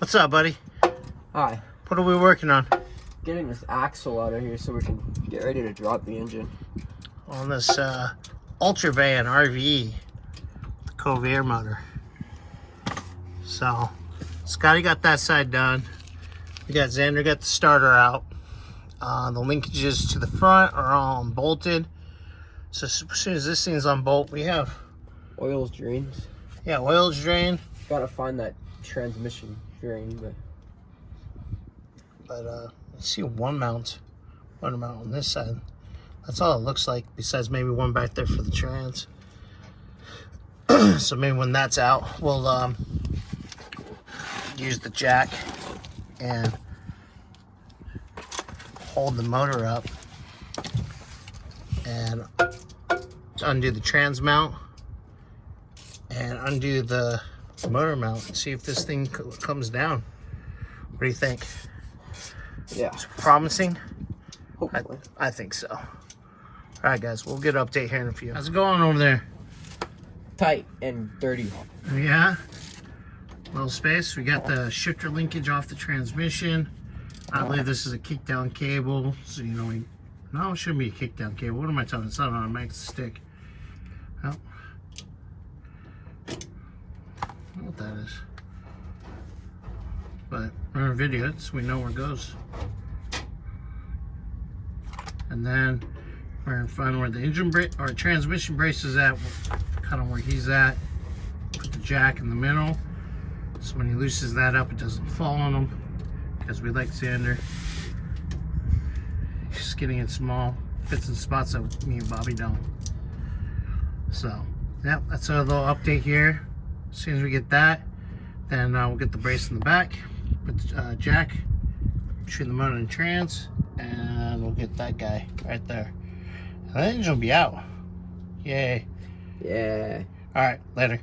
What's up, buddy? Hi. What are we working on? Getting this axle out of here so we can get ready to drop the engine. On this Ultra Van RV, the Cove Air motor. So, Scotty got that side done. We got Xander got the starter out. The linkages to the front are all unbolted. So as soon as this thing's unbolt, we have Oil's drains. yeah, oil's drained. Gotta find that transmission drain, But I see one mount on this side. That's all it looks like, besides maybe one back there for the trans. So maybe when that's out, we'll use the jack and hold the motor up and undo the trans mount and undo the motor mount and see if this thing comes down. What do you think? yeah. It's promising? Hopefully. I think so. All right, guys, we'll get an update here in a few. How's it going over there? Tight and dirty. Yeah. Little space. We got the shifter linkage off the transmission. I believe this is a kickdown cable. So, you know, no, it shouldn't be a kickdown cable. What am I telling you? It's not on a mag stick. Oh. I don't know what that is. But we're in video, so we know where it goes. And then we're gonna find where the engine brake or transmission brace is at, kind of where he's at. Put the jack in the middle, so when he loosens that up, it doesn't fall on him. Because we like Xander. He's getting it small, fits in spots that me and Bobby don't. So, yeah, that's a little update here. As soon as we get that, then we'll get the brace in the back, put the jack between the motor and trans, and we'll get that guy right there. And the engine will be out. Yay. Yeah. All right, later.